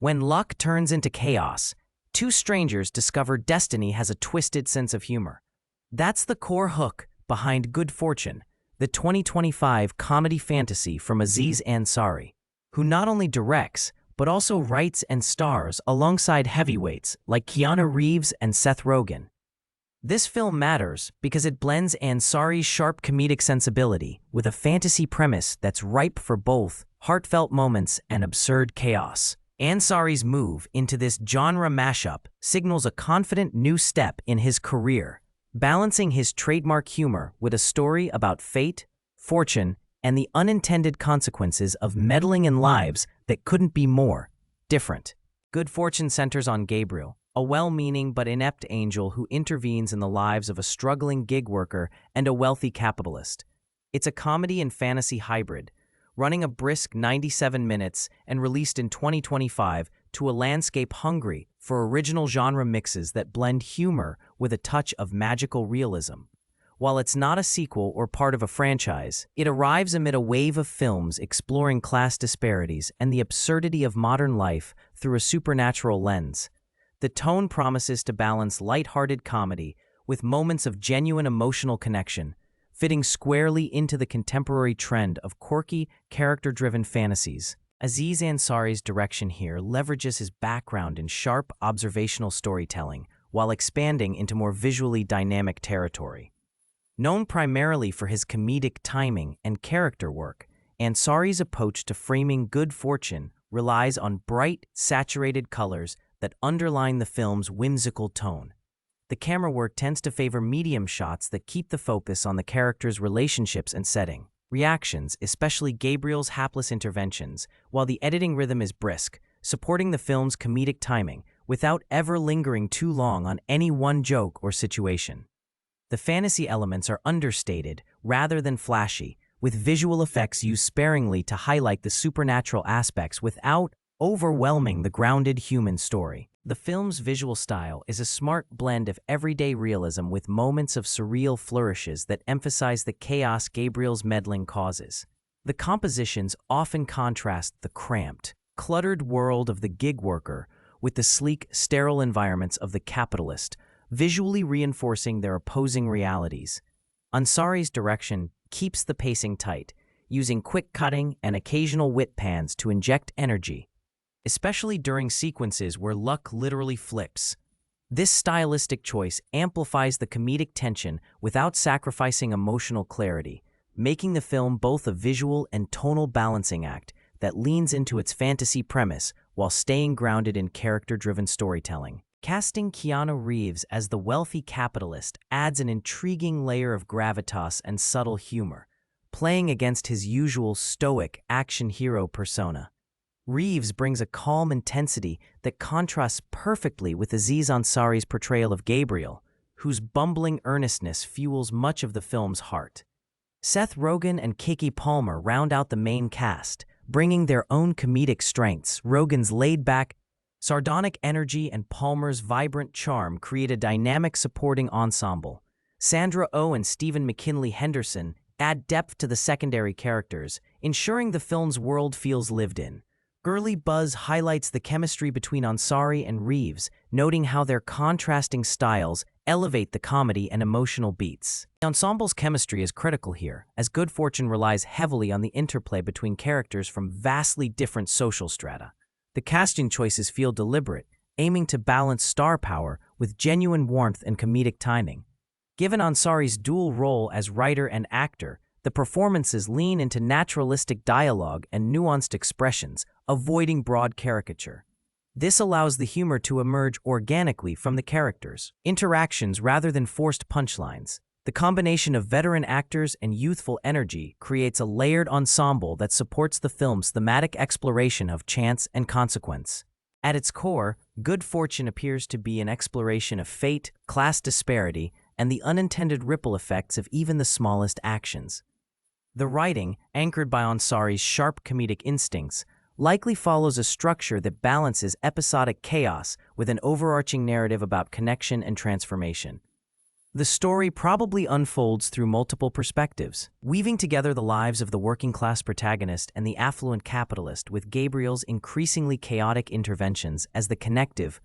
When luck turns into chaos, two strangers discover destiny has a twisted sense of humor. That's the core hook behind Good Fortune, the 2025 comedy fantasy from Aziz Ansari, who not only directs, but also writes and stars alongside heavyweights like Keanu Reeves and Seth Rogen. This film matters because it blends Ansari's sharp comedic sensibility with a fantasy premise that's ripe for both heartfelt moments and absurd chaos. Ansari's move into this genre mashup signals a confident new step in his career, balancing his trademark humor with a story about fate, fortune, and the unintended consequences of meddling in lives that couldn't be more different. Good Fortune centers on Gabriel, a well-meaning but inept angel who intervenes in the lives of a struggling gig worker and a wealthy capitalist. It's a comedy and fantasy hybrid, running a brisk 97 minutes and released in 2025 to a landscape hungry for original genre mixes that blend humor with a touch of magical realism. While it's not a sequel or part of a franchise, it arrives amid a wave of films exploring class disparities and the absurdity of modern life through a supernatural lens. The tone promises to balance lighthearted comedy with moments of genuine emotional connection, fitting squarely into the contemporary trend of quirky, character-driven fantasies. Aziz Ansari's direction here leverages his background in sharp, observational storytelling while expanding into more visually dynamic territory. Known primarily for his comedic timing and character work, Ansari's approach to framing Good Fortune relies on bright, saturated colors that underline the film's whimsical tone. The camera work tends to favor medium shots that keep the focus on the characters' relationships and setting. Reactions, especially Gabriel's hapless interventions, while the editing rhythm is brisk, supporting the film's comedic timing without ever lingering too long on any one joke or situation. The fantasy elements are understated rather than flashy, with visual effects used sparingly to highlight the supernatural aspects without overwhelming the grounded human story. The film's visual style is a smart blend of everyday realism with moments of surreal flourishes that emphasize the chaos Gabriel's meddling causes. The compositions often contrast the cramped, cluttered world of the gig worker with the sleek, sterile environments of the capitalist, visually reinforcing their opposing realities. Ansari's direction keeps the pacing tight, using quick cutting and occasional wit pans to inject energy, especially during sequences where luck literally flips. This stylistic choice amplifies the comedic tension without sacrificing emotional clarity, making the film both a visual and tonal balancing act that leans into its fantasy premise while staying grounded in character-driven storytelling. Casting Keanu Reeves as the wealthy capitalist adds an intriguing layer of gravitas and subtle humor, playing against his usual stoic action hero persona. Reeves brings a calm intensity that contrasts perfectly with Aziz Ansari's portrayal of Gabriel, whose bumbling earnestness fuels much of the film's heart. Seth Rogen and Keke Palmer round out the main cast, bringing their own comedic strengths. Rogen's laid-back, sardonic energy and Palmer's vibrant charm create a dynamic supporting ensemble. Sandra Oh and Stephen McKinley Henderson add depth to the secondary characters, ensuring the film's world feels lived in. Early buzz highlights the chemistry between Ansari and Reeves, noting how their contrasting styles elevate the comedy and emotional beats. The ensemble's chemistry is critical here, as Good Fortune relies heavily on the interplay between characters from vastly different social strata. The casting choices feel deliberate, aiming to balance star power with genuine warmth and comedic timing. Given Ansari's dual role as writer and actor, the performances lean into naturalistic dialogue and nuanced expressions, avoiding broad caricature. This allows the humor to emerge organically from the characters' interactions rather than forced punchlines. The combination of veteran actors and youthful energy creates a layered ensemble that supports the film's thematic exploration of chance and consequence. At its core, Good Fortune appears to be an exploration of fate, class disparity, and the unintended ripple effects of even the smallest actions. The writing, anchored by Ansari's sharp comedic instincts, likely follows a structure that balances episodic chaos with an overarching narrative about connection and transformation. The story probably unfolds through multiple perspectives, weaving together the lives of the working-class protagonist and the affluent capitalist with Gabriel's increasingly chaotic interventions as the connective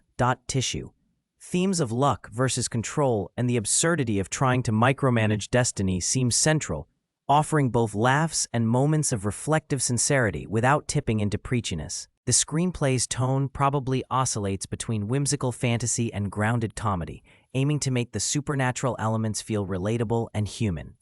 tissue. Themes of luck versus control and the absurdity of trying to micromanage destiny seem central, offering both laughs and moments of reflective sincerity without tipping into preachiness. The screenplay's tone probably oscillates between whimsical fantasy and grounded comedy, aiming to make the supernatural elements feel relatable and human.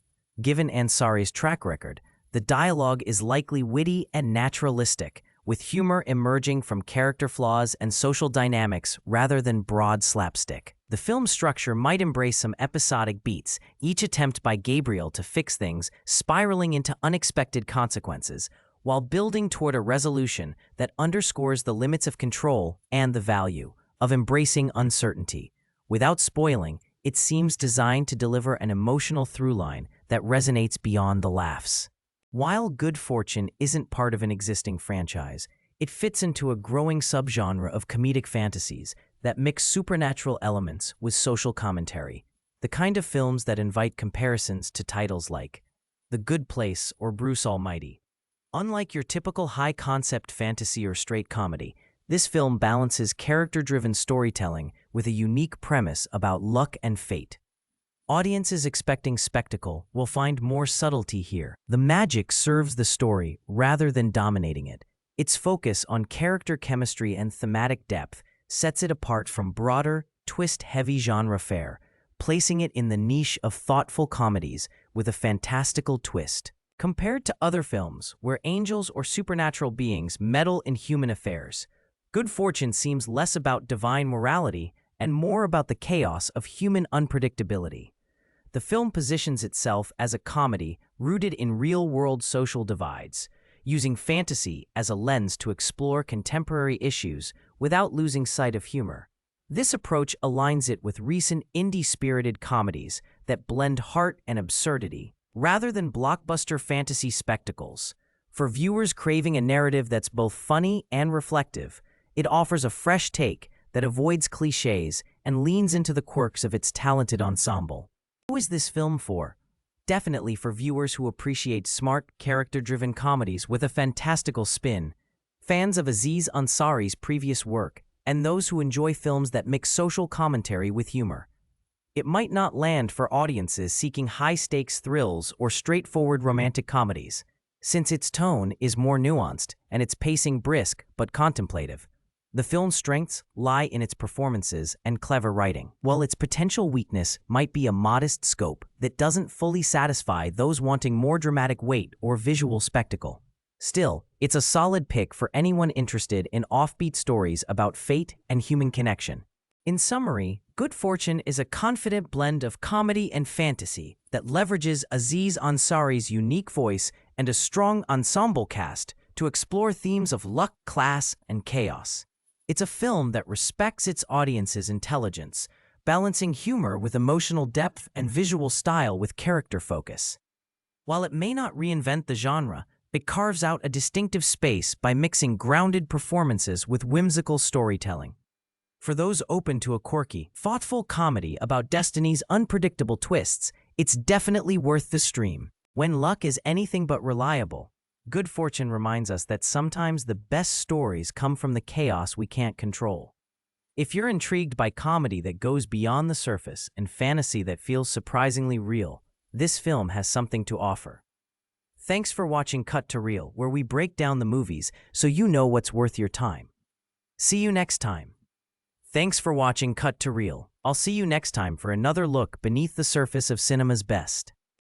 Given Ansari's track record, the dialogue is likely witty and naturalistic, with humor emerging from character flaws and social dynamics rather than broad slapstick. The film's structure might embrace some episodic beats, each attempt by Gabriel to fix things spiraling into unexpected consequences, while building toward a resolution that underscores the limits of control and the value of embracing uncertainty. Without spoiling, it seems designed to deliver an emotional through-line that resonates beyond the laughs. While Good Fortune isn't part of an existing franchise, it fits into a growing subgenre of comedic fantasies that mix supernatural elements with social commentary, the kind of films that invite comparisons to titles like The Good Place or Bruce Almighty. Unlike your typical high-concept fantasy or straight comedy, this film balances character-driven storytelling with a unique premise about luck and fate. Audiences expecting spectacle will find more subtlety here. The magic serves the story rather than dominating it. Its focus on character chemistry and thematic depth sets it apart from broader, twist-heavy genre fare, placing it in the niche of thoughtful comedies with a fantastical twist. Compared to other films where angels or supernatural beings meddle in human affairs, Good Fortune seems less about divine morality and more about the chaos of human unpredictability. The film positions itself as a comedy rooted in real-world social divides, using fantasy as a lens to explore contemporary issues without losing sight of humor. This approach aligns it with recent indie-spirited comedies that blend heart and absurdity, rather than blockbuster fantasy spectacles. For viewers craving a narrative that's both funny and reflective, it offers a fresh take that avoids cliches and leans into the quirks of its talented ensemble. Who is this film for? Definitely for viewers who appreciate smart, character-driven comedies with a fantastical spin, fans of Aziz Ansari's previous work, and those who enjoy films that mix social commentary with humor. It might not land for audiences seeking high-stakes thrills or straightforward romantic comedies, since its tone is more nuanced and its pacing brisk but contemplative. The film's strengths lie in its performances and clever writing, while its potential weakness might be a modest scope that doesn't fully satisfy those wanting more dramatic weight or visual spectacle. Still, it's a solid pick for anyone interested in offbeat stories about fate and human connection. In summary, Good Fortune is a confident blend of comedy and fantasy that leverages Aziz Ansari's unique voice and a strong ensemble cast to explore themes of luck, class, and chaos. It's a film that respects its audience's intelligence, balancing humor with emotional depth and visual style with character focus. While it may not reinvent the genre, it carves out a distinctive space by mixing grounded performances with whimsical storytelling. For those open to a quirky, thoughtful comedy about destiny's unpredictable twists, it's definitely worth the stream. When luck is anything but reliable, Good Fortune reminds us that sometimes the best stories come from the chaos we can't control. If you're intrigued by comedy that goes beyond the surface and fantasy that feels surprisingly real, this film has something to offer. Thanks for watching Cut to Reel, where we break down the movies so you know what's worth your time. See you next time. Thanks for watching Cut to Reel. I'll see you next time for another look beneath the surface of cinema's best.